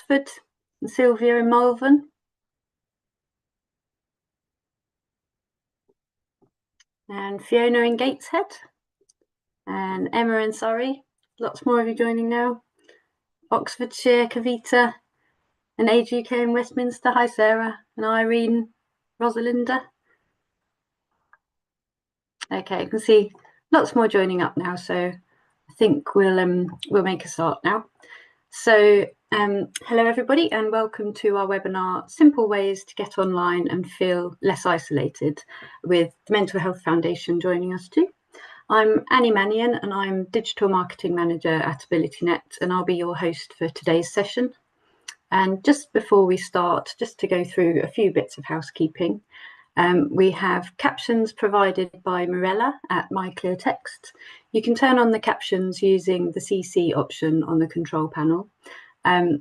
Oxford, and Sylvia in Malvern. And Fiona in Gateshead, and Emma in Surrey. Lots more of you joining now. Oxfordshire, Kavita, and Age UK in Westminster. Hi, Sarah, and Irene, Rosalinda. Okay, you can see lots more joining up now, so I think we'll make a start now. So hello everybody, and welcome to our webinar, Simple Ways to Get Online and Feel Less Isolated, with the Mental Health Foundation joining us too. I'm Annie Mannion, and I'm Digital Marketing Manager at AbilityNet, and I'll be your host for today's session. And just before we start, just to go through a few bits of housekeeping, we have captions provided by Mirella at MyClearText. You can turn on the captions using the CC option on the control panel.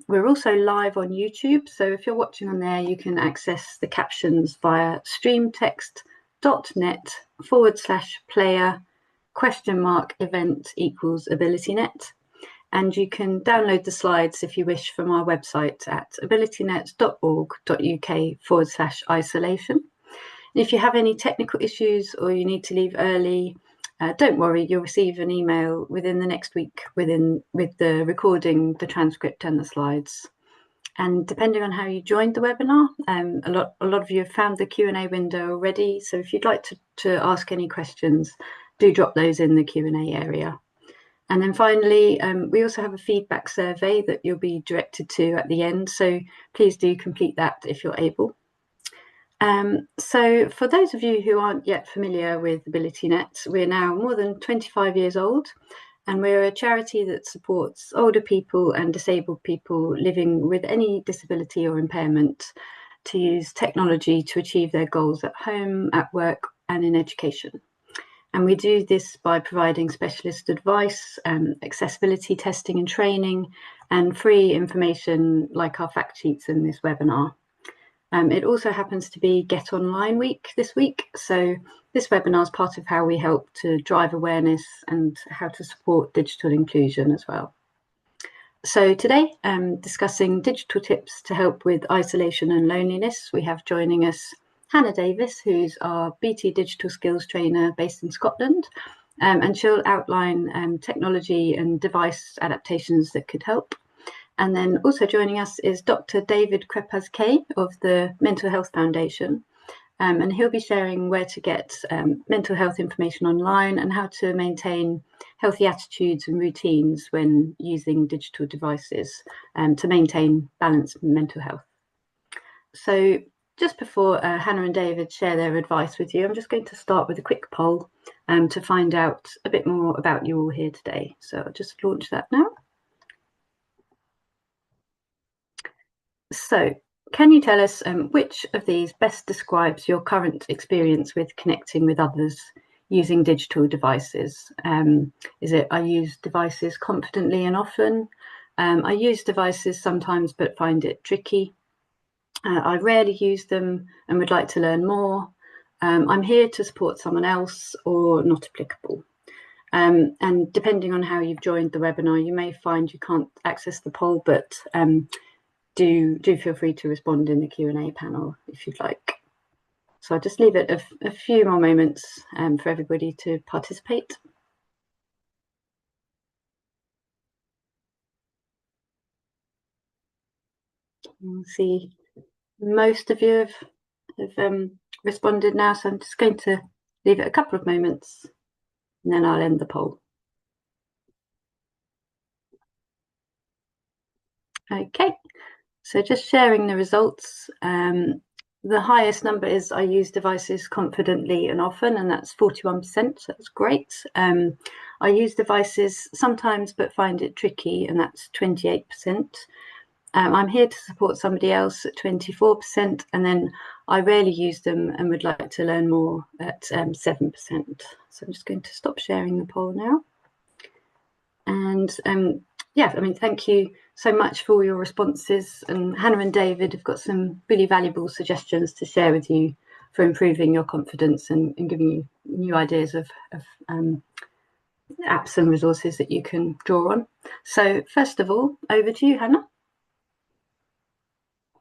We're also live on YouTube, so if you're watching on there, you can access the captions via streamtext.net/player?event=AbilityNet. And you can download the slides if you wish from our website at abilitynet.org.uk/isolation. If you have any technical issues or you need to leave early, don't worry, you'll receive an email within the next week with the recording, the transcript and the slides. And depending on how you joined the webinar, a lot of you have found the Q&A window already. So if you'd like to ask any questions, do drop those in the Q&A area. And then finally, we also have a feedback survey that you'll be directed to at the end. So please do complete that if you're able. So for those of you who aren't yet familiar with AbilityNet, we're now more than 25 years old, and we're a charity that supports older people and disabled people living with any disability or impairment to use technology to achieve their goals at home, at work, and in education. And we do this by providing specialist advice, accessibility testing and training, and free information like our fact sheets in this webinar. It also happens to be Get Online Week this week, so this webinar is part of how we help to drive awareness and how to support digital inclusion as well. So today, discussing digital tips to help with isolation and loneliness, we have joining us Hannah Davies, who's our BT Digital Skills Trainer based in Scotland, and she'll outline technology and device adaptations that could help. And then also joining us is Dr. David Crepaz-Keay of the Mental Health Foundation, and he'll be sharing where to get mental health information online and how to maintain healthy attitudes and routines when using digital devices to maintain balanced mental health. So just before Hannah and David share their advice with you, I'm just going to start with a quick poll to find out a bit more about you all here today. So I'll just launch that now. So can you tell us which of these best describes your current experience with connecting with others using digital devices? Is it I use devices confidently and often? I use devices sometimes but find it tricky. I rarely use them and would like to learn more. I'm here to support someone else, or not applicable. And depending on how you've joined the webinar, you may find you can't access the poll, but do feel free to respond in the Q&A panel if you'd like. So I'll just leave it a few more moments for everybody to participate. You'll see most of you have responded now, so I'm just going to leave it a couple of moments and then I'll end the poll. Okay, so just sharing the results. The highest number is I use devices confidently and often, and that's 41%, so that's great. I use devices sometimes but find it tricky, and that's 28%. I'm here to support somebody else at 24%, and then I rarely use them and would like to learn more at 7%. So I'm just going to stop sharing the poll now. And yeah, I mean, thank you so much for all your responses. And Hannah and David have got some really valuable suggestions to share with you for improving your confidence and giving you new ideas of apps and resources that you can draw on. So first of all, over to you, Hannah.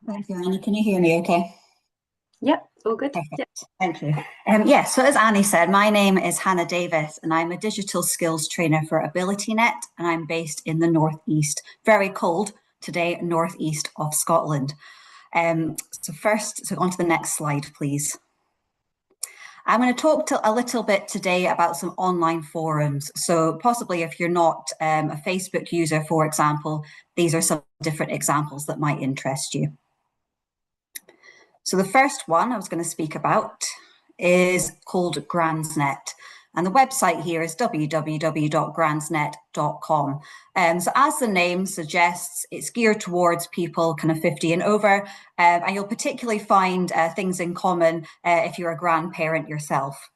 Thank you, Annie. Can you hear me okay? Yep, all good. Perfect. Yep. Thank you. So as Annie said, my name is Hannah Davis and I'm a digital skills trainer for AbilityNet and I'm based in the northeast, very cold today, northeast of Scotland. So on to the next slide, please. I'm going to talk a little bit today about some online forums. So possibly if you're not a Facebook user, for example, these are some different examples that might interest you. So the first one I was going to speak about is called Gransnet. And the website here is www.gransnet.com. So as the name suggests, it's geared towards people kind of 50 and over, and you'll particularly find things in common if you're a grandparent yourself.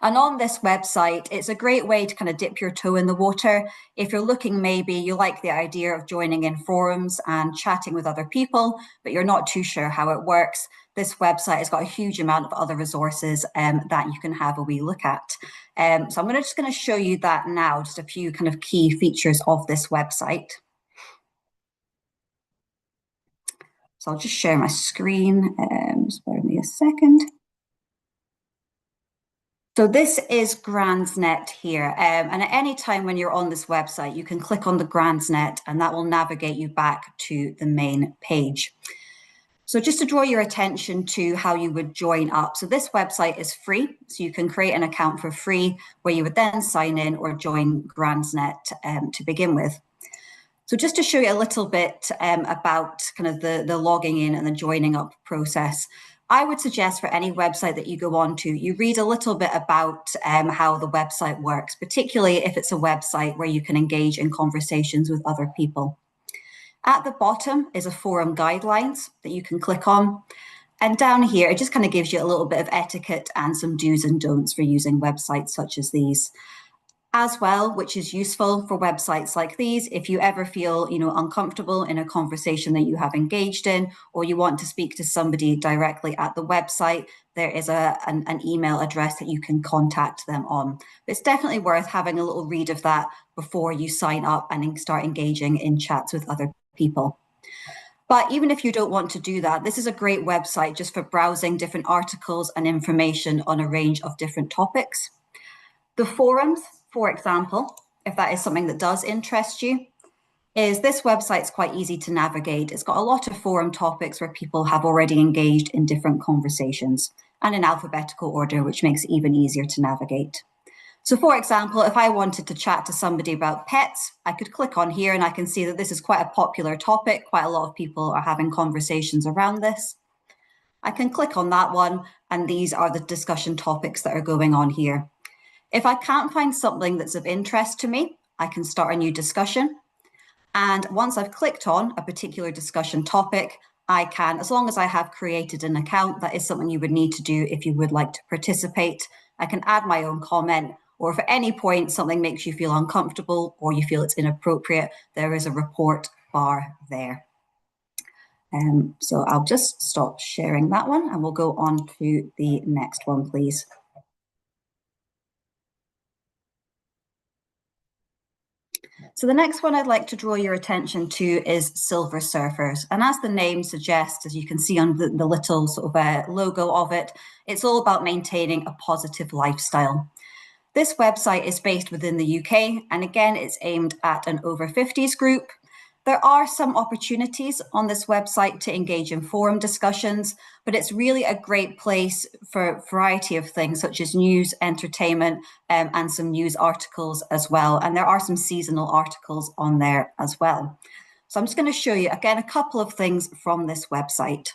And on this website, it's a great way to kind of dip your toe in the water. If you're looking, maybe you like the idea of joining in forums and chatting with other people, but you're not too sure how it works. This website has got a huge amount of other resources that you can have a wee look at. So I'm just going to show you that now, just a few kind of key features of this website. So I'll just share my screen. Just bear with me a second. So this is Gransnet here, and at any time when you're on this website, you can click on the Gransnet and that will navigate you back to the main page. So just to draw your attention to how you would join up. So this website is free, so you can create an account for free where you would then sign in or join Gransnet to begin with. So just to show you a little bit about kind of the logging in and the joining up process, I would suggest for any website that you go on to, you read a little bit about how the website works, particularly if it's a website where you can engage in conversations with other people. At the bottom is a forum guidelines that you can click on. And down here, it just kind of gives you a little bit of etiquette and some do's and don'ts for using websites such as these. As well, which is useful for websites like these, if you ever feel uncomfortable in a conversation that you have engaged in, or you want to speak to somebody directly at the website, there is an email address that you can contact them on. It's definitely worth having a little read of that before you sign up and start engaging in chats with other people. But even if you don't want to do that, this is a great website just for browsing different articles and information on a range of different topics. The forums, for example, if that is something that does interest you, is this website's quite easy to navigate. It's got a lot of forum topics where people have already engaged in different conversations and in alphabetical order, which makes it even easier to navigate. So for example, if I wanted to chat to somebody about pets, I could click on here and I can see that this is quite a popular topic. Quite a lot of people are having conversations around this. I can click on that one and these are the discussion topics that are going on here. If I can't find something that's of interest to me, I can start a new discussion. And once I've clicked on a particular discussion topic, I can, as long as I have created an account, that is something you would need to do if you would like to participate. I can add my own comment, or if at any point something makes you feel uncomfortable or you feel it's inappropriate, there is a report bar there. So I'll just stop sharing that one and we'll go on to the next one, please. So the next one I'd like to draw your attention to is Silver Surfers. And as the name suggests, as you can see on the little sort of logo of it, it's all about maintaining a positive lifestyle. This website is based within the UK, and again, it's aimed at an over 50s group. There are some opportunities on this website to engage in forum discussions, but it's really a great place for a variety of things such as news, entertainment, and some news articles as well. And there are some seasonal articles on there as well. So I'm just going to show you again a couple of things from this website.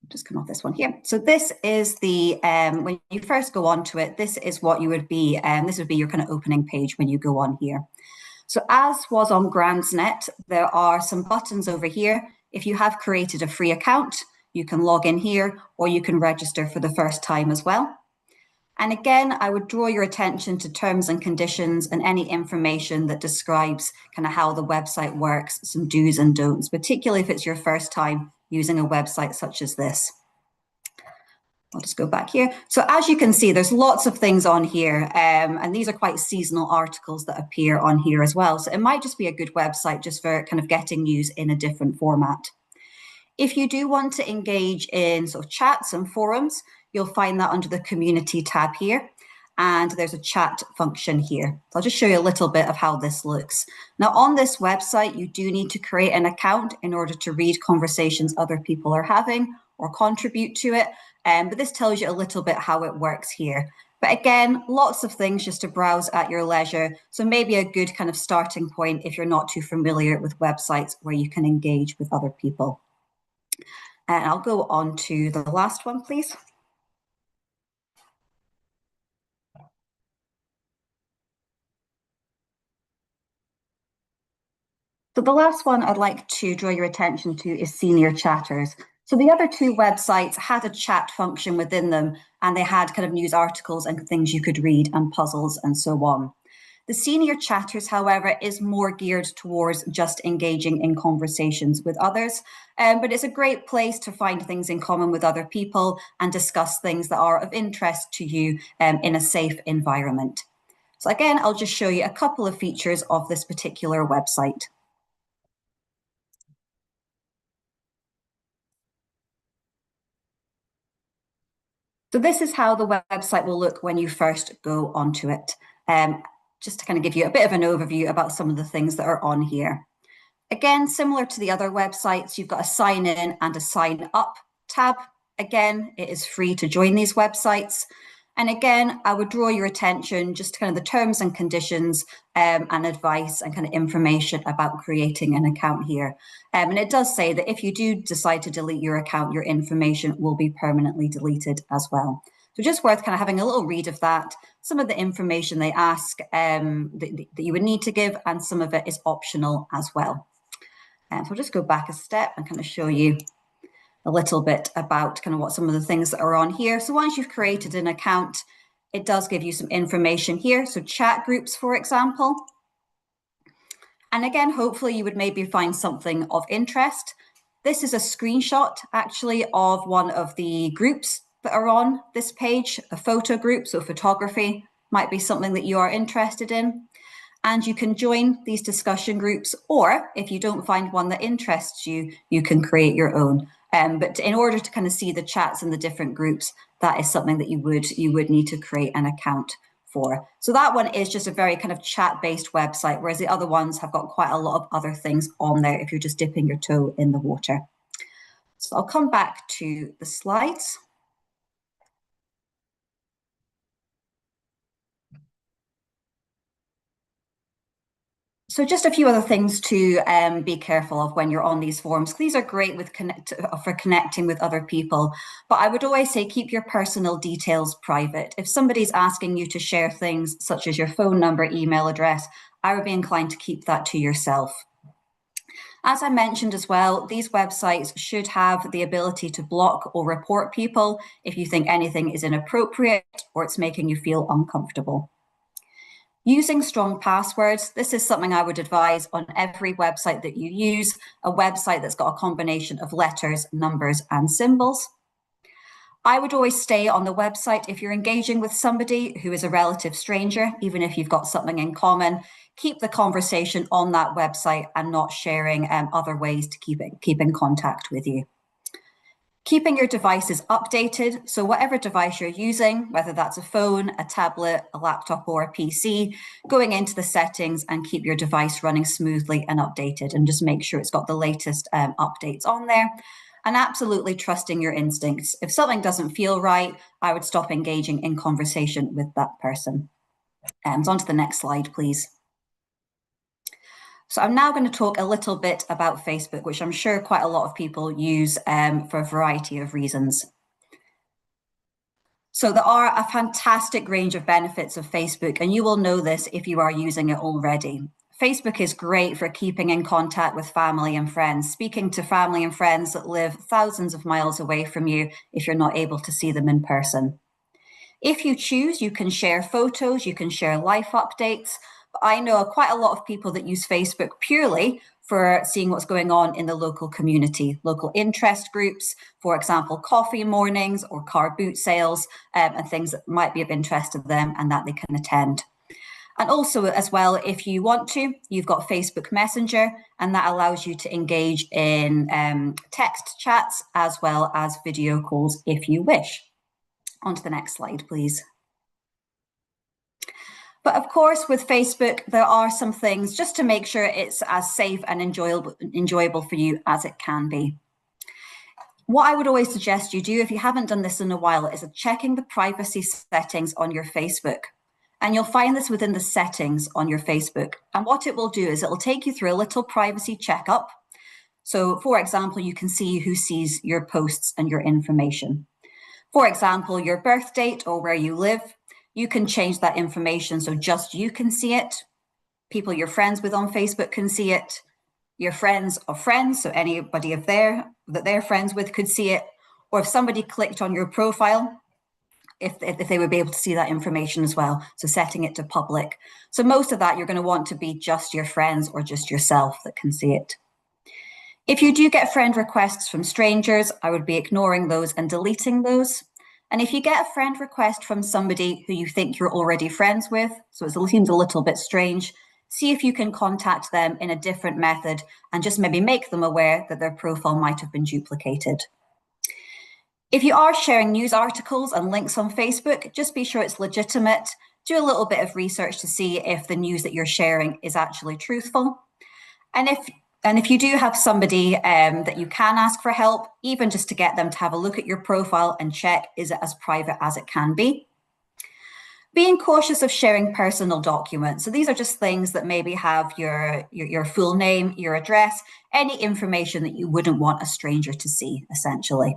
Just come off this one here. So this is the, when you first go onto it, this is what you would be, this would be your kind of opening page when you go on here. So as was on Gransnet, there are some buttons over here. If you have created a free account, you can log in here or you can register for the first time as well. And again, I would draw your attention to terms and conditions and any information that describes kind of how the website works, some do's and don'ts, particularly if it's your first time using a website such as this. I'll just go back here. So as you can see, there's lots of things on here, and these are quite seasonal articles that appear on here as well. So it might just be a good website just for kind of getting news in a different format. If you do want to engage in sort of chats and forums, you'll find that under the community tab here. And there's a chat function here. So I'll just show you a little bit of how this looks. Now on this website, you do need to create an account in order to read conversations other people are having or contribute to it. But this tells you a little bit how it works here. But again, lots of things just to browse at your leisure. So maybe a good kind of starting point if you're not too familiar with websites where you can engage with other people. And I'll go on to the last one, please. So the last one I'd like to draw your attention to is Senior Chatters. So the other two websites had a chat function within them, and they had kind of news articles and things you could read and puzzles and so on. The Senior Chatters, however, is more geared towards just engaging in conversations with others, but it's a great place to find things in common with other people and discuss things that are of interest to you in a safe environment. So again, I'll just show you a couple of features of this particular website. So this is how the website will look when you first go onto it. Just to kind of give you a bit of an overview about some of the things that are on here. Again, similar to the other websites, you've got a sign in and a sign up tab. Again, it is free to join these websites. And again, I would draw your attention just to kind of the terms and conditions and advice and kind of information about creating an account here. And it does say that if you do decide to delete your account, your information will be permanently deleted as well. So just worth kind of having a little read of that, some of the information they ask that you would need to give, and some of it is optional as well. So I'll just go back a step and kind of show you a little bit about kind of what some of the things that are on here. So once you've created an account, it does give you some information here. So chat groups, for example. And again, hopefully you would maybe find something of interest. This is a screenshot actually of one of the groups that are on this page, a photo group. So photography might be something that you are interested in. And you can join these discussion groups, or if you don't find one that interests you, you can create your own. But in order to kind of see the chats in the different groups, that is something that you would need to create an account for. So that one is just a very kind of chat-based website, whereas the other ones have got quite a lot of other things on there if you're just dipping your toe in the water. So I'll come back to the slides. So just a few other things to be careful of when you're on these forums. These are great for connecting with other people, but I would always say keep your personal details private. If somebody's asking you to share things such as your phone number, email address, I would be inclined to keep that to yourself. As I mentioned as well, these websites should have the ability to block or report people if you think anything is inappropriate or it's making you feel uncomfortable. Using strong passwords, this is something I would advise on every website that you use, a website that's got a combination of letters, numbers, and symbols. I would always stay on the website if you're engaging with somebody who is a relative stranger, even if you've got something in common. Keep the conversation on that website and not sharing other ways to keep in contact with you. Keeping your devices updated, so whatever device you're using, whether that's a phone, a tablet, a laptop, or a PC, going into the settings and keep your device running smoothly and updated, and just make sure it's got the latest updates on there. And absolutely trusting your instincts. If something doesn't feel right, I would stop engaging in conversation with that person. So on to the next slide, please. So I'm now going to talk a little bit about Facebook, which I'm sure quite a lot of people use for a variety of reasons. So there are a fantastic range of benefits of Facebook, and you will know this if you are using it already. Facebook is great for keeping in contact with family and friends, speaking to family and friends that live thousands of miles away from you if you're not able to see them in person. If you choose, you can share photos, you can share life updates. I know quite a lot of people that use Facebook purely for seeing what's going on in the local community, local interest groups, for example, coffee mornings or car boot sales, and things that might be of interest to them and that they can attend. And also as well, if you want to, you've got Facebook Messenger, and that allows you to engage in text chats as well as video calls if you wish. On to the next slide, please. But of course, with Facebook, there are some things just to make sure it's as safe and enjoyable for you as it can be. What I would always suggest you do, if you haven't done this in a while, is checking the privacy settings on your Facebook. And you'll find this within the settings on your Facebook. And what it will do is it'll take you through a little privacy checkup. So for example, you can see who sees your posts and your information. For example, your birth date or where you live. You can change that information so just you can see it. People you're friends with on Facebook can see it. Your friends of friends, so anybody that they're friends with could see it. Or if somebody clicked on your profile, if they would be able to see that information as well. So setting it to public. So most of that you're going to want to be just your friends or just yourself that can see it. If you do get friend requests from strangers, I would be ignoring those and deleting those. And if you get a friend request from somebody who you think you're already friends with, so it seems a little bit strange, see if you can contact them in a different method and just maybe make them aware that their profile might have been duplicated. If you are sharing news articles and links on Facebook, just be sure it's legitimate. Do a little bit of research to see if the news that you're sharing is actually truthful. And if you do have somebody that you can ask for help, even just to get them to have a look at your profile and check, is it as private as it can be? Being cautious of sharing personal documents. So these are just things that maybe have your full name, your address, any information that you wouldn't want a stranger to see, essentially.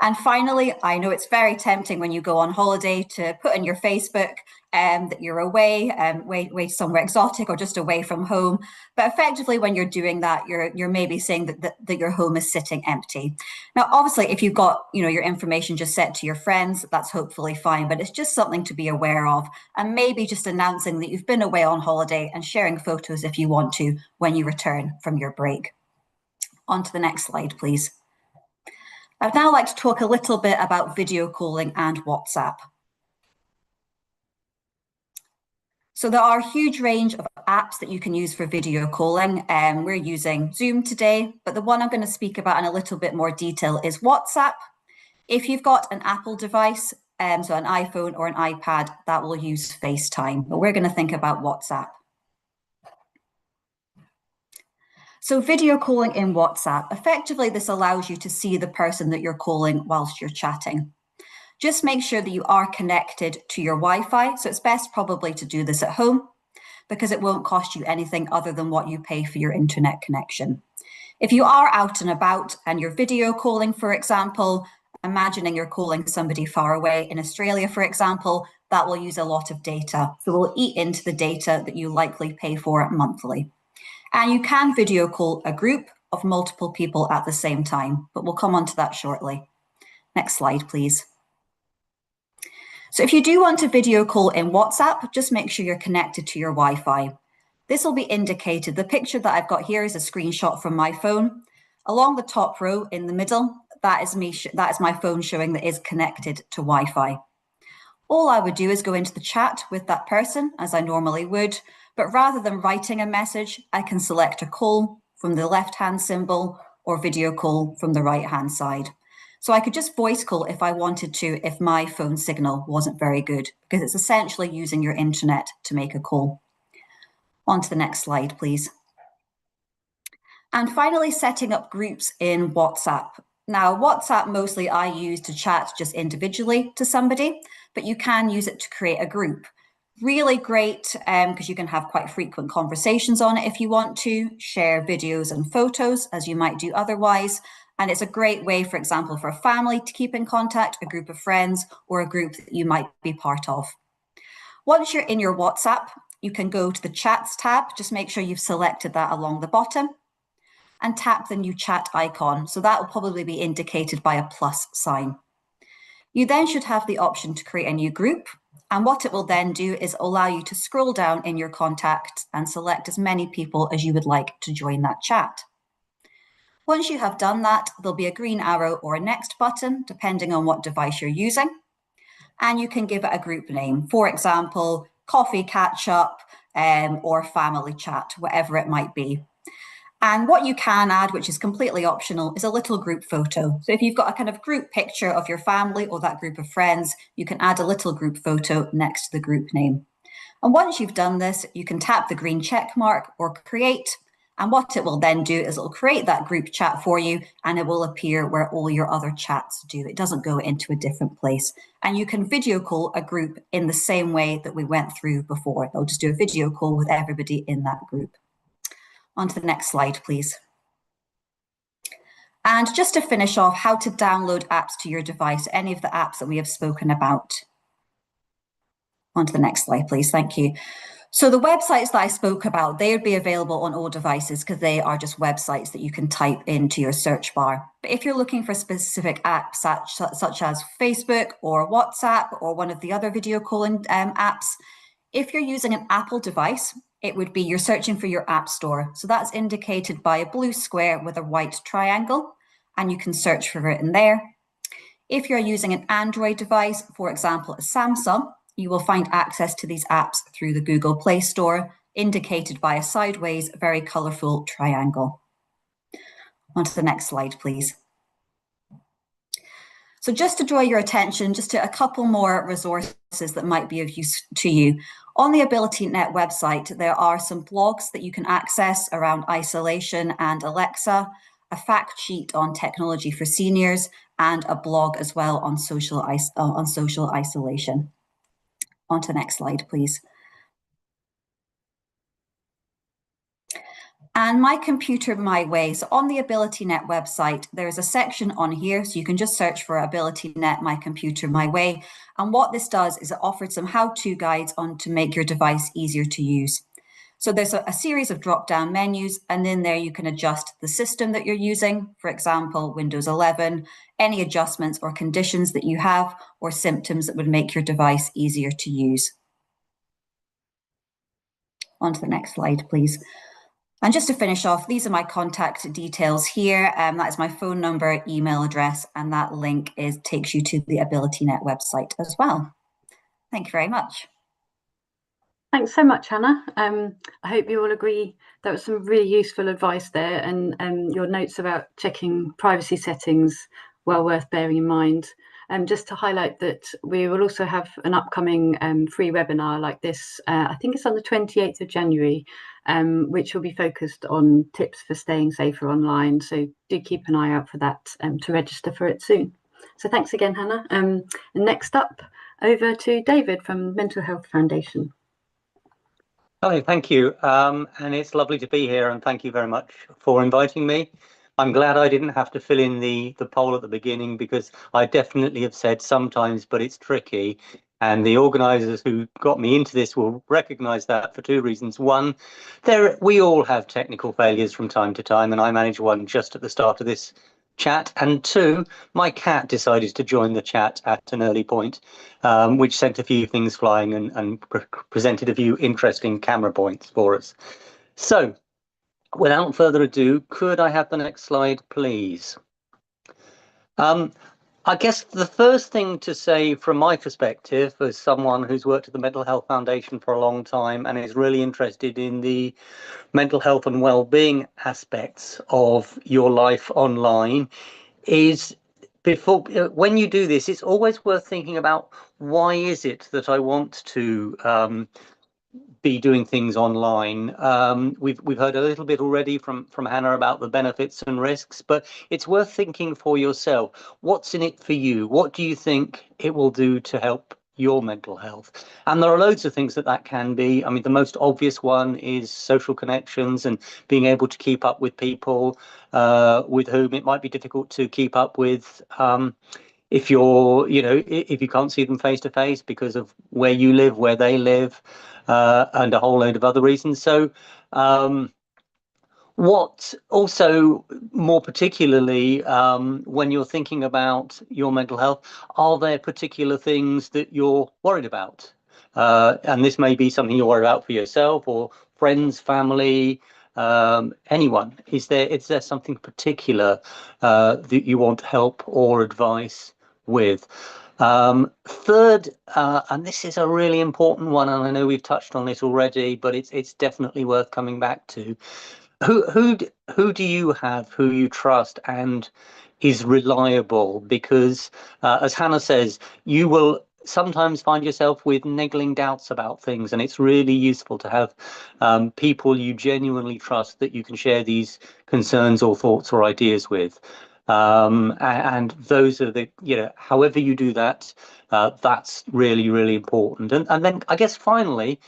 And finally, I know it's very tempting when you go on holiday to put in your Facebook that you're away somewhere exotic or just away from home. But effectively, when you're doing that, you're maybe saying that your home is sitting empty. Now, obviously, if you've got your information just set to your friends, that's hopefully fine. But it's just something to be aware of, and maybe just announcing that you've been away on holiday and sharing photos if you want to when you return from your break. On to the next slide, please. I'd now like to talk a little bit about video calling and WhatsApp. So there are a huge range of apps that you can use for video calling. We're using Zoom today, but the one I'm going to speak about in a little bit more detail is WhatsApp. If you've got an Apple device, so an iPhone or an iPad, that will use FaceTime, but we're going to think about WhatsApp. So video calling in WhatsApp, effectively this allows you to see the person that you're calling whilst you're chatting. Just make sure that you are connected to your Wi-Fi. So it's best probably to do this at home because it won't cost you anything other than what you pay for your internet connection. If you are out and about and you're video calling, for example, imagining you're calling somebody far away in Australia, for example, that will use a lot of data. So it will eat into the data that you likely pay for monthly. And you can video call a group of multiple people at the same time, but we'll come on to that shortly. Next slide, please. So if you do want to video call in WhatsApp, just make sure you're connected to your Wi-Fi. This will be indicated. The picture that I've got here is a screenshot from my phone. Along the top row in the middle, that is my phone showing that is connected to Wi-Fi. All I would do is go into the chat with that person as I normally would, but rather than writing a message, I can select a call from the left-hand symbol or video call from the right-hand side. So I could just voice call if I wanted to, if my phone signal wasn't very good, because it's essentially using your internet to make a call. On to the next slide, please. And finally, setting up groups in WhatsApp. Now, WhatsApp mostly I use to chat just individually to somebody, but you can use it to create a group. Really great because you can have quite frequent conversations on it if you want to, share videos and photos as you might do otherwise. And it's a great way, for example, for a family to keep in contact, a group of friends, or a group that you might be part of. Once you're in your WhatsApp, you can go to the Chats tab. Just make sure you've selected that along the bottom and tap the new chat icon. So that will probably be indicated by a plus sign. You then should have the option to create a new group. And what it will then do is allow you to scroll down in your contacts and select as many people as you would like to join that chat. Once you have done that, there'll be a green arrow or a next button, depending on what device you're using. And you can give it a group name, for example, coffee catch up or family chat, whatever it might be. And what you can add, which is completely optional, is a little group photo. So if you've got a kind of group picture of your family or that group of friends, you can add a little group photo next to the group name. And once you've done this, you can tap the green check mark or create. And what it will then do is it'll create that group chat for you, and it will appear where all your other chats do. It doesn't go into a different place. And you can video call a group in the same way that we went through before. They'll just do a video call with everybody in that group. On to the next slide, please. And just to finish off, how to download apps to your device, any of the apps that we have spoken about. On to the next slide, please. Thank you. So the websites that I spoke about, they would be available on all devices because they are just websites that you can type into your search bar. But if you're looking for specific apps such as Facebook or WhatsApp or one of the other video calling apps, if you're using an Apple device, it would be you're searching for your app store. So that's indicated by a blue square with a white triangle, and you can search for it in there. If you're using an Android device, for example, a Samsung, you will find access to these apps through the Google Play Store, indicated by a sideways, very colourful triangle. On to the next slide, please. So just to draw your attention just to a couple more resources that might be of use to you. On the AbilityNet website, there are some blogs that you can access around isolation and Alexa, a fact sheet on technology for seniors, and a blog as well on social isolation. On to the next slide, please. And My Computer My Way. So on the AbilityNet website, there is a section on here, so you can just search for AbilityNet My Computer My Way. And what this does is it offers some how-to guides on to make your device easier to use. So there's a series of drop-down menus, and in there you can adjust the system that you're using, for example, Windows 11, any adjustments or conditions that you have, or symptoms that would make your device easier to use. On to the next slide, please. And just to finish off, these are my contact details here. That is my phone number, email address, and that link takes you to the AbilityNet website as well. Thank you very much. Thanks so much, Hannah. I hope you all agree that was some really useful advice there, and your notes about checking privacy settings well worth bearing in mind. Just to highlight that we will also have an upcoming free webinar like this, I think it's on the 28th of January, which will be focused on tips for staying safer online. So do keep an eye out for that to register for it soon. So thanks again, Hannah. And next up, over to David from Mental Health Foundation. Hi, thank you. And it's lovely to be here, and thank you very much for inviting me. I'm glad I didn't have to fill in the poll at the beginning, because I definitely have said sometimes, but it's tricky. And the organisers who got me into this will recognise that for two reasons. One, we all have technical failures from time to time, and I managed one just at the start of this chat. And two, my cat decided to join the chat at an early point, which sent a few things flying and presented a few interesting camera points for us. So, without further ado, could I have the next slide, please? I guess the first thing to say from my perspective, as someone who's worked at the Mental Health Foundation for a long time and is really interested in the mental health and well-being aspects of your life online, is when you do this, it's always worth thinking about, why is it that I want to be doing things online? We've heard a little bit already from Hannah about the benefits and risks, but it's worth thinking for yourself. What's in it for you? What do you think it will do to help your mental health? And there are loads of things that can be. I mean, the most obvious one is social connections and being able to keep up with people with whom it might be difficult to keep up with if if you can't see them face to face because of where you live, where they live, and a whole load of other reasons. So what also, more particularly, when you're thinking about your mental health, are there particular things that you're worried about? and this may be something you worry about for yourself or friends, family, anyone. Is there something particular that you want help or advice with? Third, and this is a really important one, and I know we've touched on this already, but it's definitely worth coming back to. Who do you have, who you trust and is reliable? Because as Hannah says, you will sometimes find yourself with niggling doubts about things, and it's really useful to have people you genuinely trust that you can share these concerns or thoughts or ideas with. And those are the, however you do that, that's really, really important. And then I guess finally,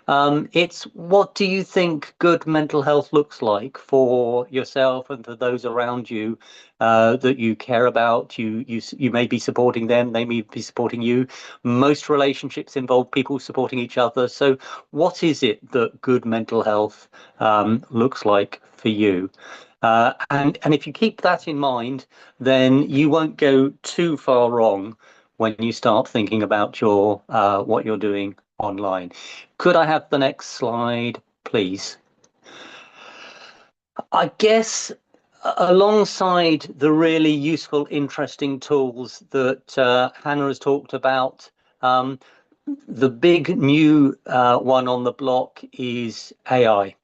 it's what do you think good mental health looks like for yourself and for those around you that you care about? You may be supporting them, they may be supporting you. Most relationships involve people supporting each other. So, what is it that good mental health looks like for you? And if you keep that in mind, then you won't go too far wrong when you start thinking about your what you're doing online. Could I have the next slide, please? I guess alongside the really useful, interesting tools that Hannah has talked about, the big new one on the block is AI.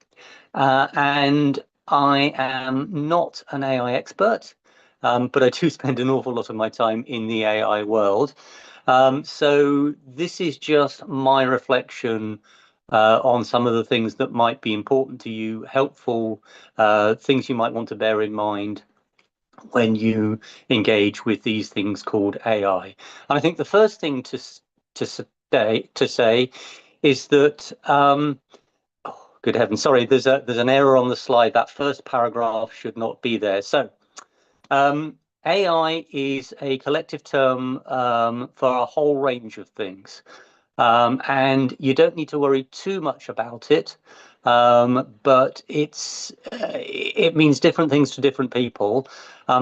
And I am not an AI expert, but I do spend an awful lot of my time in the AI world. So this is just my reflection on some of the things that might be important to you, helpful things you might want to bear in mind when you engage with these things called AI. And I think the first thing to say is that good heavens, sorry, there's an error on the slide. That first paragraph should not be there. So AI is a collective term for a whole range of things. And you don't need to worry too much about it, but it means different things to different people.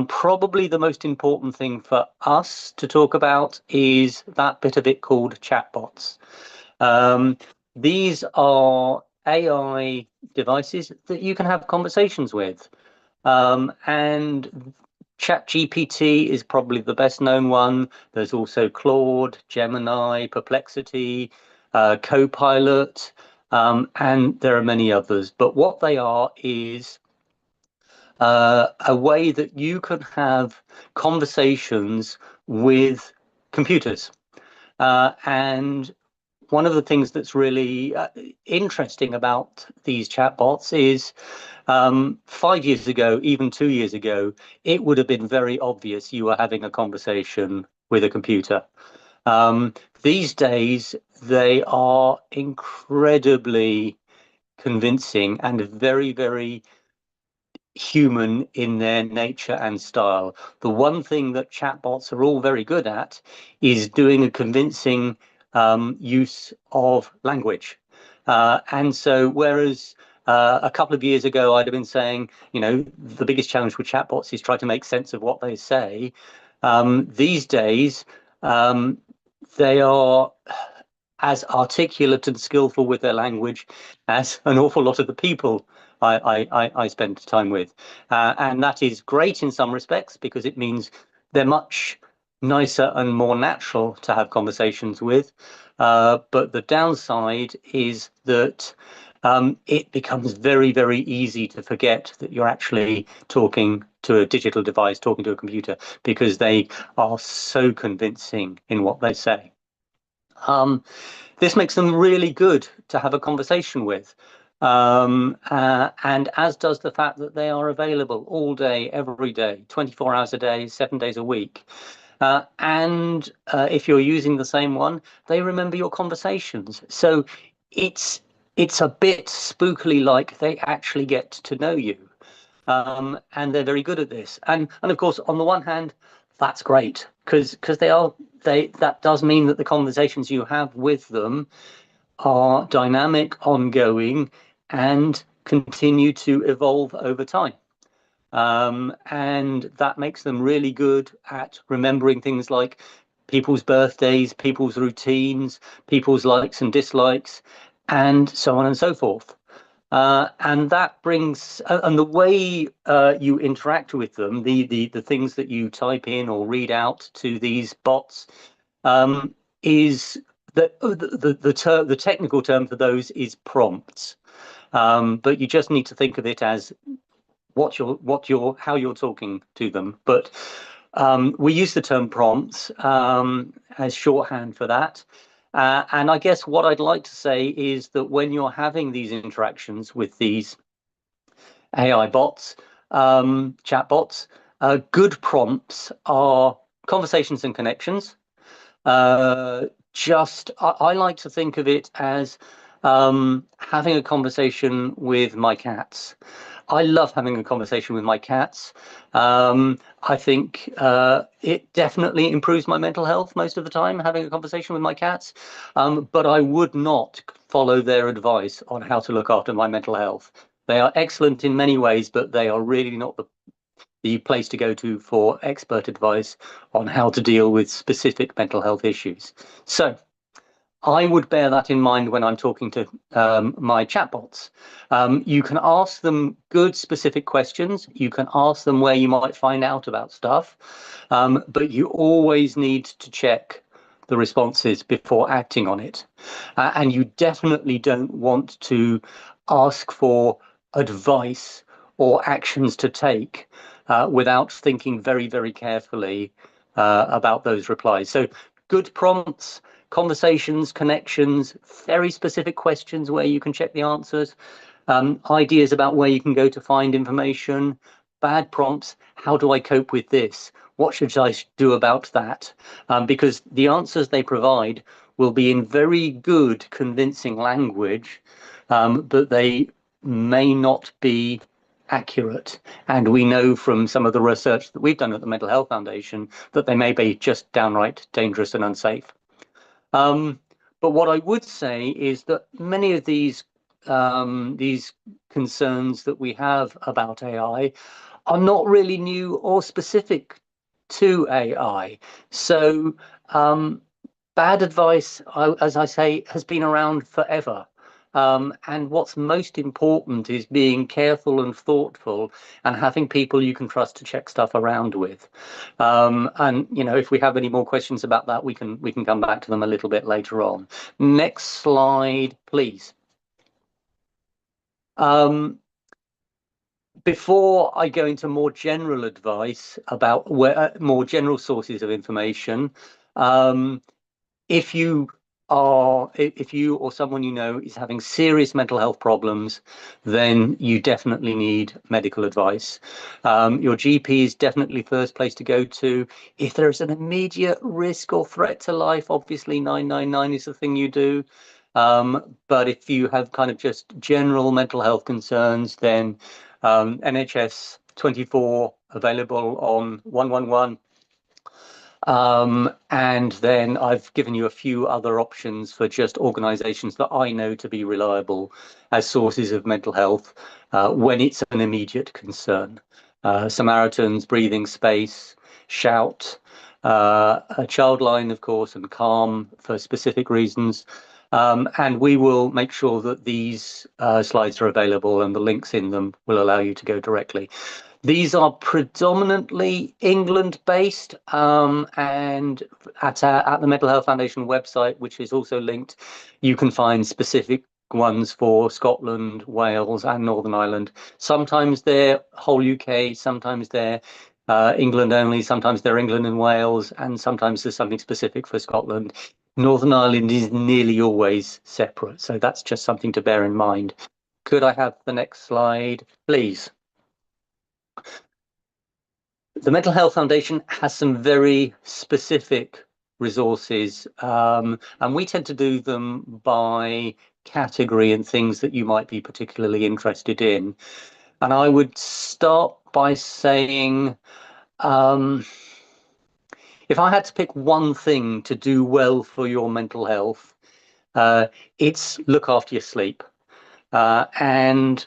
Probably the most important thing for us to talk about is that bit of it called chatbots. These are AI devices that you can have conversations with. And ChatGPT is probably the best known one. There's also Claude, Gemini, Perplexity, Copilot, and there are many others. But what they are is a way that you can have conversations with computers. And one of the things that's really interesting about these chatbots is 5 years ago, even 2 years ago, it would have been very obvious you were having a conversation with a computer. These days, they are incredibly convincing and very, very human in their nature and style. The one thing that chatbots are all very good at is doing a convincing use of language. And so whereas a couple of years ago, I'd have been saying, the biggest challenge with chatbots is try to make sense of what they say. These days, they are as articulate and skillful with their language as an awful lot of the people I spend time with. And that is great in some respects because it means they're much nicer and more natural to have conversations with. But the downside is that it becomes very, very easy to forget that you're actually talking to a digital device, talking to a computer, because they are so convincing in what they say. This makes them really good to have a conversation with. And as does the fact that they are available all day, every day, 24 hours a day, 7 days a week. And if you're using the same one, they remember your conversations. So it's a bit spookily like they actually get to know you. And they're very good at this. And of course, on the one hand, that's great because that does mean that the conversations you have with them are dynamic, ongoing, and continue to evolve over time. And that makes them really good at remembering things like people's birthdays, people's routines, people's likes and dislikes, and so on and so forth. And that brings, and the way you interact with them, the things that you type in or read out to these bots, is the technical term for those is prompts. But you just need to think of it as how you're talking to them. But we use the term prompts as shorthand for that. And I guess what I'd like to say is that when you're having these interactions with these AI bots, chat bots, good prompts are conversations and connections. I like to think of it as having a conversation with my cats. I love having a conversation with my cats. I think it definitely improves my mental health most of the time, having a conversation with my cats. But I would not follow their advice on how to look after my mental health. They are excellent in many ways, but they are really not the place to go to for expert advice on how to deal with specific mental health issues. So I would bear that in mind when I'm talking to my chatbots. You can ask them good specific questions. You can ask them where you might find out about stuff, but you always need to check the responses before acting on it. And you definitely don't want to ask for advice or actions to take without thinking very, very carefully about those replies. So good prompts, conversations, connections, very specific questions where you can check the answers, ideas about where you can go to find information, bad prompts, how do I cope with this? What should I do about that? Because the answers they provide will be in very good, convincing language, but they may not be accurate. And we know from some of the research that we've done at the Mental Health Foundation that they may be just downright dangerous and unsafe. But what I would say is that many of these concerns that we have about AI are not really new or specific to AI. So bad advice, as I say, has been around forever. And what's most important is being careful and thoughtful and having people you can trust to check stuff around with. And if we have any more questions about that, we can come back to them a little bit later on. Next slide, please. Before I go into more general advice about more general sources of information, if you or someone you know is having serious mental health problems, then you definitely need medical advice. Your GP is definitely first place to go to. If there's an immediate risk or threat to life, obviously 999 is the thing you do. But if you have kind of just general mental health concerns, then NHS 24 available on 111. And then I've given you a few other options for just organizations that I know to be reliable as sources of mental health when it's an immediate concern. Samaritans, Breathing Space, Shout, a Childline, of course, and Calm for specific reasons. And we will make sure that these slides are available and the links in them will allow you to go directly. These are predominantly England-based, and at the Mental Health Foundation website, which is also linked, you can find specific ones for Scotland, Wales, and Northern Ireland. Sometimes they're whole UK, sometimes they're England only, sometimes they're England and Wales, and sometimes there's something specific for Scotland. Northern Ireland is nearly always separate, so that's just something to bear in mind. Could I have the next slide, please? The Mental Health Foundation has some very specific resources, and we tend to do them by category and things that you might be particularly interested in. And I would start by saying, if I had to pick one thing to do well for your mental health, it's look after your sleep. And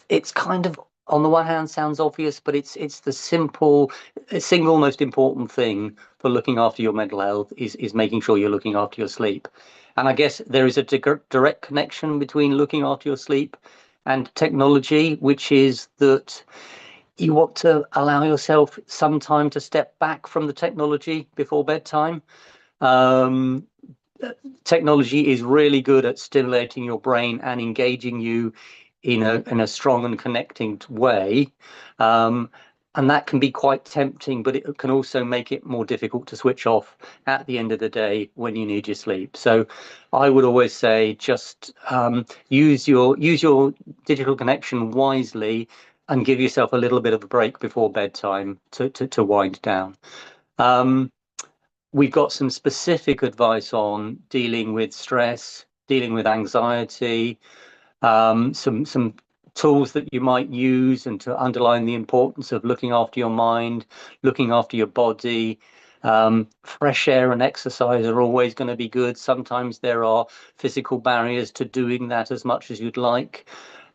it's kind of on the one hand sounds obvious, but it's the single most important thing for looking after your mental health is making sure you're looking after your sleep. And I guess there is a direct connection between looking after your sleep and technology, which is that you want to allow yourself some time to step back from the technology before bedtime. Um, Technology is really good at stimulating your brain and engaging you in a strong and connecting way. Um, and that can be quite tempting, but it can also make it more difficult to switch off at the end of the day when you need your sleep. So I would always say just use your digital connection wisely and give yourself a little bit of a break before bedtime to wind down. We've got some specific advice on dealing with stress, dealing with anxiety, some tools that you might use, and to underline the importance of looking after your mind, looking after your body. Fresh air and exercise are always going to be good. Sometimes there are physical barriers to doing that as much as you'd like.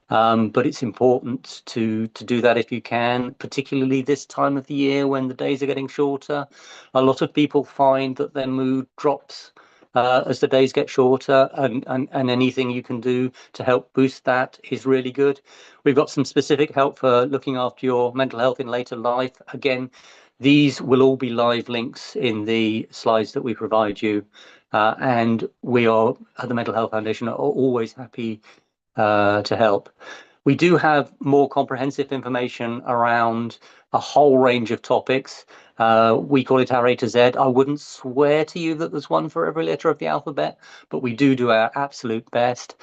But it's important to do that if you can, particularly this time of the year when the days are getting shorter. A lot of people find that their mood drops as the days get shorter, and anything you can do to help boost that is really good. We've got some specific help for looking after your mental health in later life. Again, these will all be live links in the slides that we provide you. And we are at the Mental Health Foundation are always happy to help. We do have more comprehensive information around a whole range of topics. We call it our A to Z. I wouldn't swear to you that there's one for every letter of the alphabet, but we do our absolute best.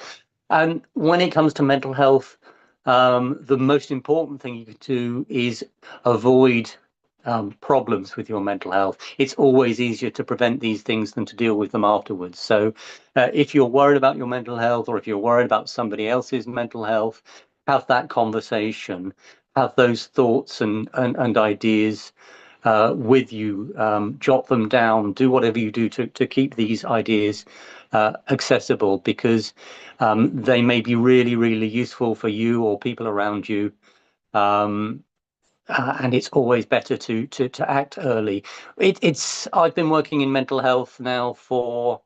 And when it comes to mental health, the most important thing you can do is avoid problems with your mental health. It's always easier to prevent these things than to deal with them afterwards. So if you're worried about your mental health, or if you're worried about somebody else's mental health, have that conversation, have those thoughts and ideas with you, jot them down, do whatever you do to keep these ideas accessible, because they may be really, really useful for you or people around you. And it's always better to act early. I've been working in mental health now for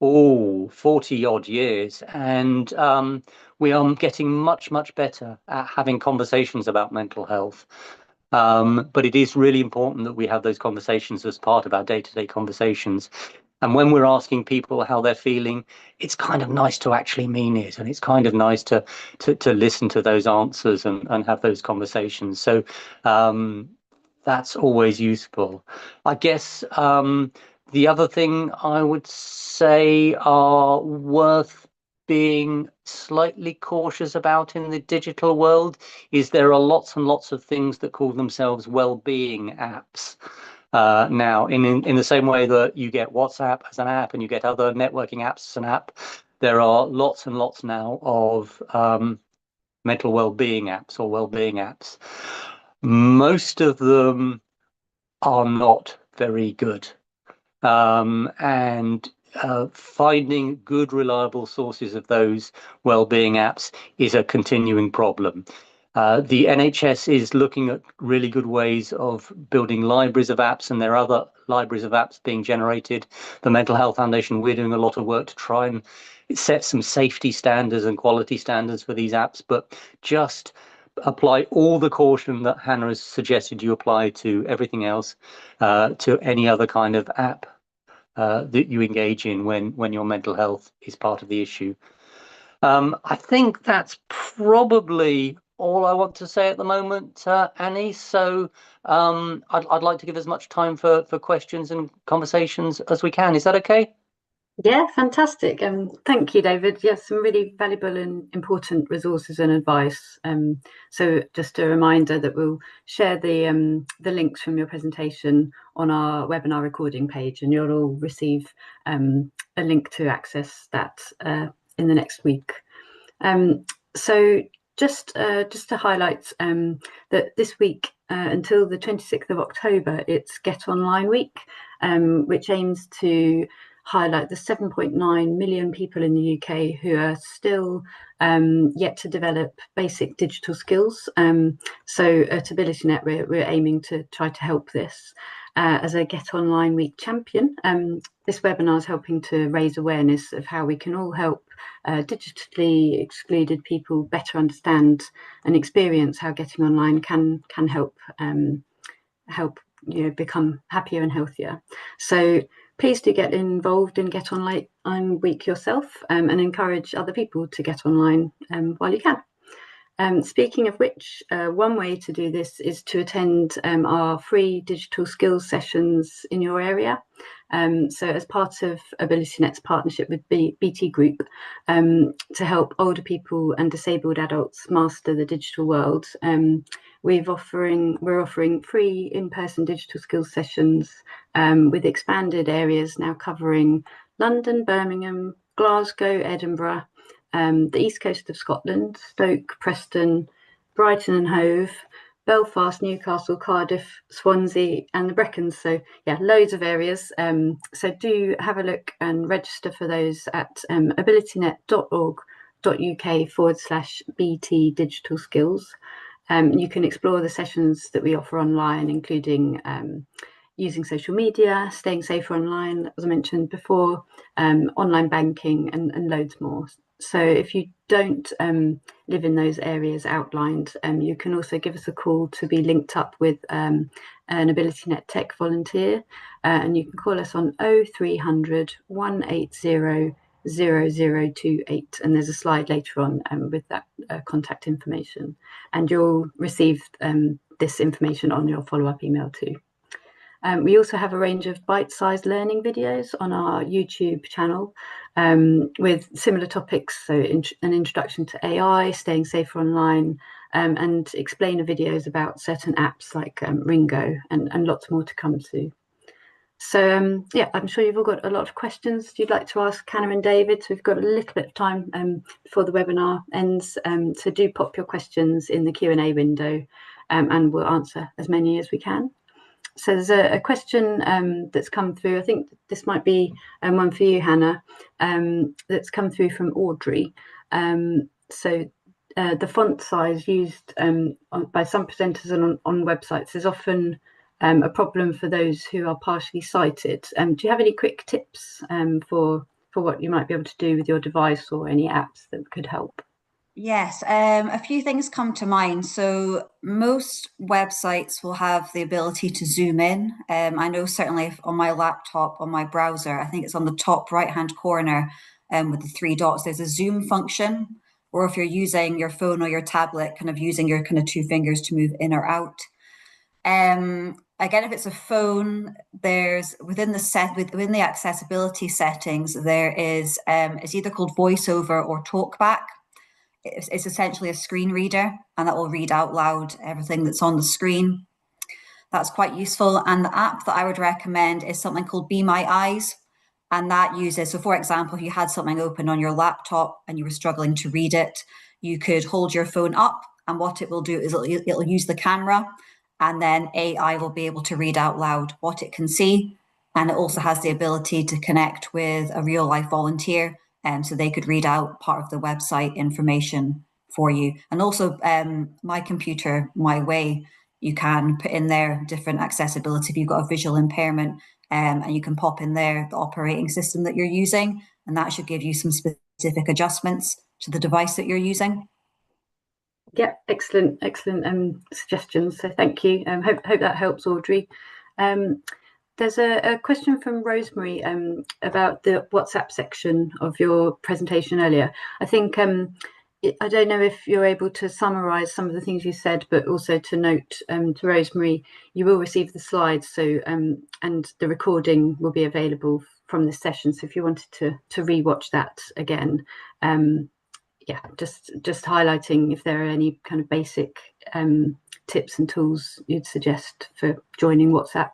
40 odd years, and we are getting much better at having conversations about mental health. But it is really important that we have those conversations as part of our day-to-day conversations. And when we're asking people how they're feeling, it's kind of nice to actually mean it, and it's kind of nice to listen to those answers and have those conversations. So that's always useful. I guess the other thing I would say are worth being slightly cautious about in the digital world is there are lots and lots of things that call themselves well-being apps. Now, in the same way that you get WhatsApp as an app and you get other networking apps as an app, there are lots and lots now of mental well-being apps or well-being apps. Most of them are not very good. And finding good, reliable sources of those well-being apps is a continuing problem. The NHS is looking at really good ways of building libraries of apps, and there are other libraries of apps being generated. The Mental Health Foundation, we're doing a lot of work to try and set some safety standards and quality standards for these apps, but just apply all the caution that Hannah has suggested you apply to everything else, to any other kind of app that you engage in when your mental health is part of the issue. I think that's probably all I want to say at the moment, Annie. So I'd like to give as much time for questions and conversations as we can. Is that okay? Yeah, fantastic. Thank you, David. Yes, some really valuable and important resources and advice. So just a reminder that we'll share the links from your presentation on our webinar recording page, and you'll all receive a link to access that in the next week. So just to highlight that this week until the 26th of October, it's Get Online Week, which aims to highlight the 7.9 million people in the UK who are still yet to develop basic digital skills. So at AbilityNet, we're aiming to try to help this. As a Get Online Week champion, this webinar is helping to raise awareness of how we can all help digitally excluded people better understand and experience how getting online can help become happier and healthier. So please do get involved in Get Online Week yourself, and encourage other people to get online while you can. Speaking of which, one way to do this is to attend our free digital skills sessions in your area. So as part of AbilityNet's partnership with BT Group, to help older people and disabled adults master the digital world, we're offering free in-person digital skills sessions with expanded areas now covering London, Birmingham, Glasgow, Edinburgh, the east coast of Scotland, Stoke, Preston, Brighton and Hove, Belfast, Newcastle, Cardiff, Swansea and the Brecons. So yeah, loads of areas. So do have a look and register for those at abilitynet.org.uk/BT Digital Skills. You can explore the sessions that we offer online, including using social media, staying safer online, as I mentioned before, online banking and loads more. So if you don't live in those areas outlined, you can also give us a call to be linked up with an AbilityNet tech volunteer, and you can call us on 0300 180 0028, and there's a slide later on with that contact information, and you'll receive this information on your follow-up email too. We also have a range of bite-sized learning videos on our YouTube channel with similar topics, so an introduction to AI, staying safer online, and explainer videos about certain apps like Ringo, and lots more to come to. So yeah, I'm sure you've all got a lot of questions you'd like to ask Hannah and David. So we've got a little bit of time before the webinar ends, so do pop your questions in the Q&A window, and we'll answer as many as we can. So there's a question that's come through. I think this might be one for you, Hannah, that's come through from Audrey. So the font size used by some presenters on websites is often a problem for those who are partially sighted. Do you have any quick tips for what you might be able to do with your device or any apps that could help? Yes, a few things come to mind. So most websites will have the ability to zoom in. I know certainly on my laptop, on my browser, I think it's on the top right-hand corner with the 3 dots, there's a zoom function. Or if you're using your phone or your tablet, kind of using your kind of 2 fingers to move in or out. Again, if it's a phone, there's within the accessibility settings, there is it's either called VoiceOver or TalkBack. It's essentially a screen reader, and that will read out loud everything that's on the screen. That's quite useful. And the app that I would recommend is something called Be My Eyes. And that uses, so for example, if you had something open on your laptop and you were struggling to read it, you could hold your phone up, and what it will do is it'll use the camera, and then AI will be able to read out loud what it can see. And it also has the ability to connect with a real life volunteer, so they could read out part of the website information for you. And also My Computer, My Way, you can put in there different accessibility if you've got a visual impairment, and you can pop in there the operating system that you're using, and that should give you some specific adjustments to the device that you're using. Yeah, excellent suggestions. So thank you. Hope that helps, Audrey. There's a question from Rosemary about the WhatsApp section of your presentation earlier. I think I don't know if you're able to summarise some of the things you said, but also to note to Rosemary, you will receive the slides, so and the recording will be available from this session. So if you wanted to rewatch that again, yeah, just highlighting if there are any kind of basic tips and tools you'd suggest for joining WhatsApp.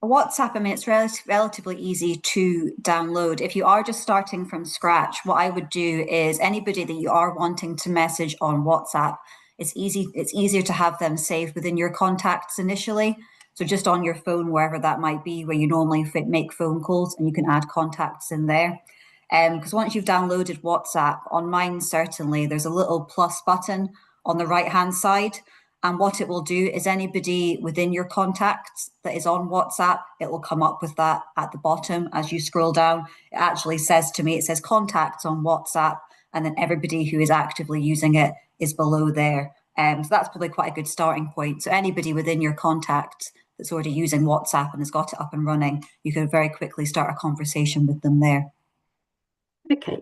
WhatsApp, I mean, it's relatively easy to download. If you are just starting from scratch, what I would do is anybody that you are wanting to message on WhatsApp, it's easier to have them saved within your contacts initially. So just on your phone, wherever that might be, where you normally make phone calls, and you can add contacts in there. Because once you've downloaded WhatsApp, on mine certainly, there's a little plus button on the right-hand side. And what it will do is anybody within your contacts that is on WhatsApp, it will come up with that at the bottom as you scroll down. It actually says to me, it says contacts on WhatsApp, and then everybody who is actively using it is below there. So that's probably quite a good starting point. So anybody within your contacts that's already using WhatsApp and has got it up and running, you can very quickly start a conversation with them there. Okay.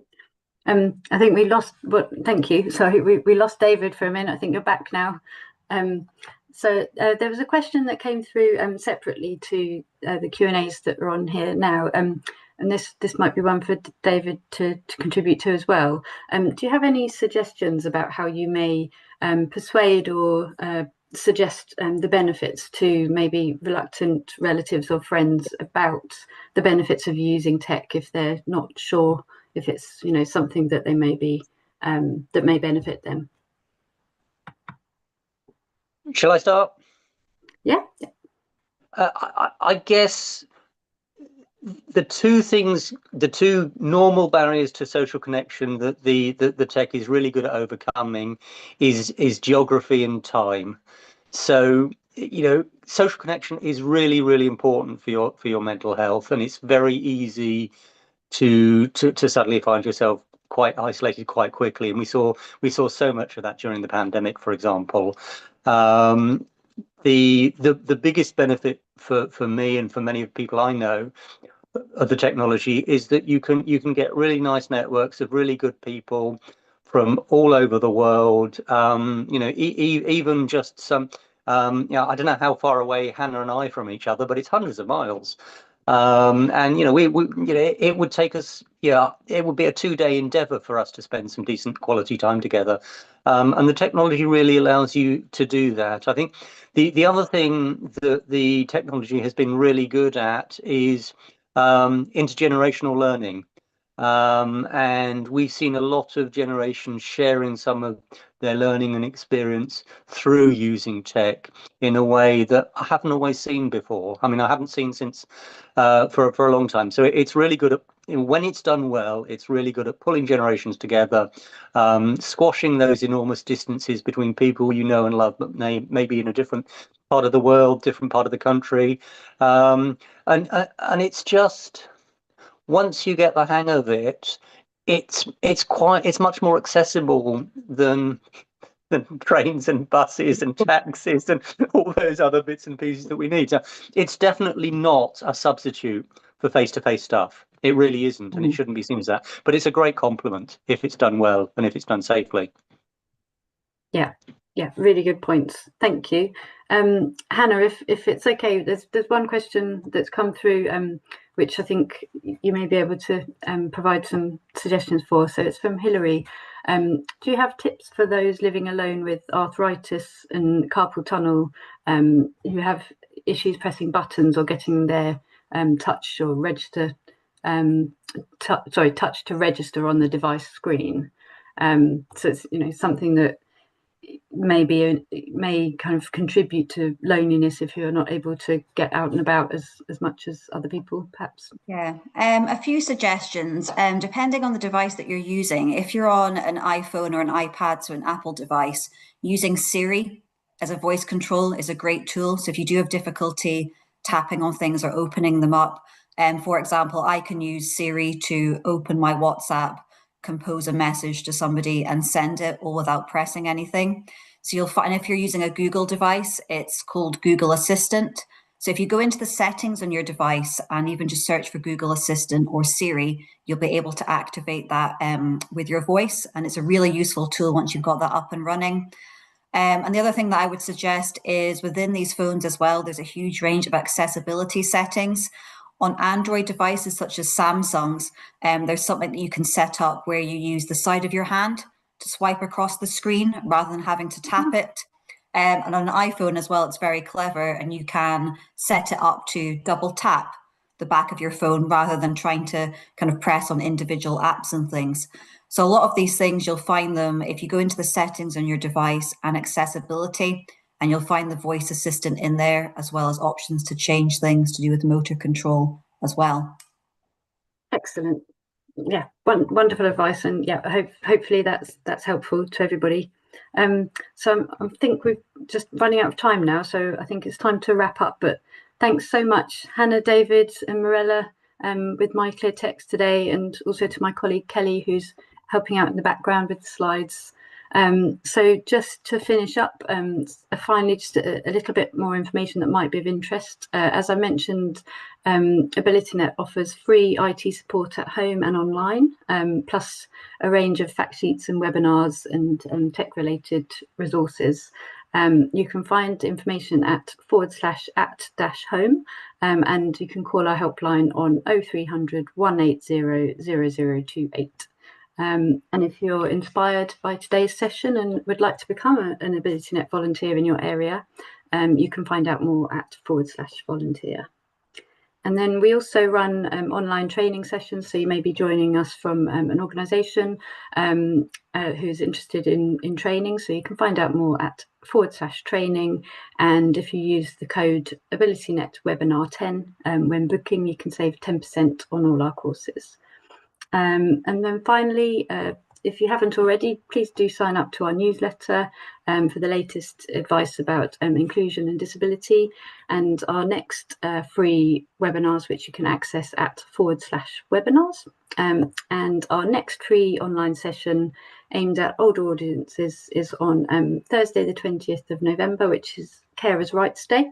I think we lost, thank you. Sorry, we lost David for a minute. I think you're back now. So there was a question that came through separately to the Q&As that are on here now. And this might be one for David to contribute to as well. Do you have any suggestions about how you may persuade or suggest the benefits to maybe reluctant relatives or friends about the benefits of using tech if they're not sure if it's something that they may be that may benefit them? Shall I start? Yeah. I guess the two normal barriers to social connection that the tech is really good at overcoming is geography and time. So social connection is really, really important for your mental health, and it's very easy to suddenly find yourself quite isolated quite quickly. And we saw so much of that during the pandemic, for example. The biggest benefit for me and for many people I know of the technology is that you can get really nice networks of really good people from all over the world. Even just some. I don't know how far away Hannah and I from each other, but it's hundreds of miles. And we it would take us, it would be a 2-day endeavor for us to spend some decent quality time together. And the technology really allows you to do that. I think the other thing that the technology has been really good at is intergenerational learning. And we've seen a lot of generations sharing some of their learning and experience through using tech in a way that I haven't always seen before. I mean, I haven't seen since for a long time. So it's really good at, when it's done well, it's really good at pulling generations together, squashing those enormous distances between people you know and love, but maybe in a different part of the world, different part of the country. And it's just, once you get the hang of it, it's much more accessible than trains and buses and taxis and all those other bits and pieces that we need. So it's definitely not a substitute for face-to-face stuff. It really isn't, and it shouldn't be seen as that. But it's a great complement if it's done well and if it's done safely. Yeah, really good points. Thank you. Hannah, if it's okay, there's one question that's come through, which I think you may be able to provide some suggestions for. So it's from Hilary. Do you have tips for those living alone with arthritis and carpal tunnel who have issues pressing buttons or getting their touch to register on the device screen? So it's something that may kind of contribute to loneliness if you're not able to get out and about as much as other people, perhaps. Yeah, a few suggestions, depending on the device that you're using. If you're on an iPhone or an iPad, so an Apple device, using Siri as a voice control is a great tool. So if you do have difficulty tapping on things or opening them up, for example, I can use Siri to open my WhatsApp, compose a message to somebody and send it all without pressing anything. So you'll find, if you're using a Google device, it's called Google Assistant. So if you go into the settings on your device and even just search for Google Assistant or Siri, you'll be able to activate that with your voice. And it's a really useful tool once you've got that up and running. And the other thing that I would suggest is within these phones as well, there's a huge range of accessibility settings. On Android devices such as Samsung's, there's something that you can set up where you use the side of your hand to swipe across the screen rather than having to tap it. And on an iPhone as well, it's very clever, and you can set it up to double tap the back of your phone rather than trying to kind of press on individual apps and things. So a lot of these things, you'll find them if you go into the settings on your device and accessibility, and you'll find the voice assistant in there, as well as options to change things to do with motor control as well. Excellent. Yeah, wonderful advice, and yeah, hopefully that's helpful to everybody. So I think we're just running out of time now, so I think it's time to wrap up. But thanks so much, Hannah, David, and Morella, with my clear text today, and also to my colleague Kelly, who's helping out in the background with the slides. So just to finish up, finally, just a little bit more information that might be of interest. As I mentioned, AbilityNet offers free IT support at home and online, plus a range of fact sheets and webinars and tech-related resources. You can find information at /at-home, and you can call our helpline on 0300 180 0028. And if you're inspired by today's session and would like to become an AbilityNet volunteer in your area, you can find out more at /volunteer. And then we also run online training sessions. So you may be joining us from an organisation who's interested in training. So you can find out more at /training. And if you use the code AbilityNet webinar 10 when booking, you can save 10% on all our courses. And then finally, if you haven't already, please do sign up to our newsletter for the latest advice about inclusion and disability, and our next free webinars, which you can access at /webinars. And our next free online session aimed at older audiences is on Thursday, the 20th of November, which is Carers' Rights Day.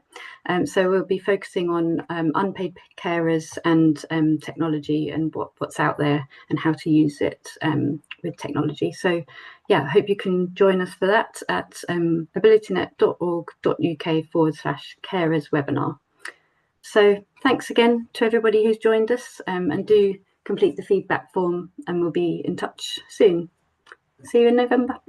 So we'll be focusing on unpaid carers and technology and what's out there and how to use it with technology. So yeah, I hope you can join us for that at abilitynet.org.uk/carers webinar. So thanks again to everybody who's joined us, and do complete the feedback form, and we'll be in touch soon. See you in November.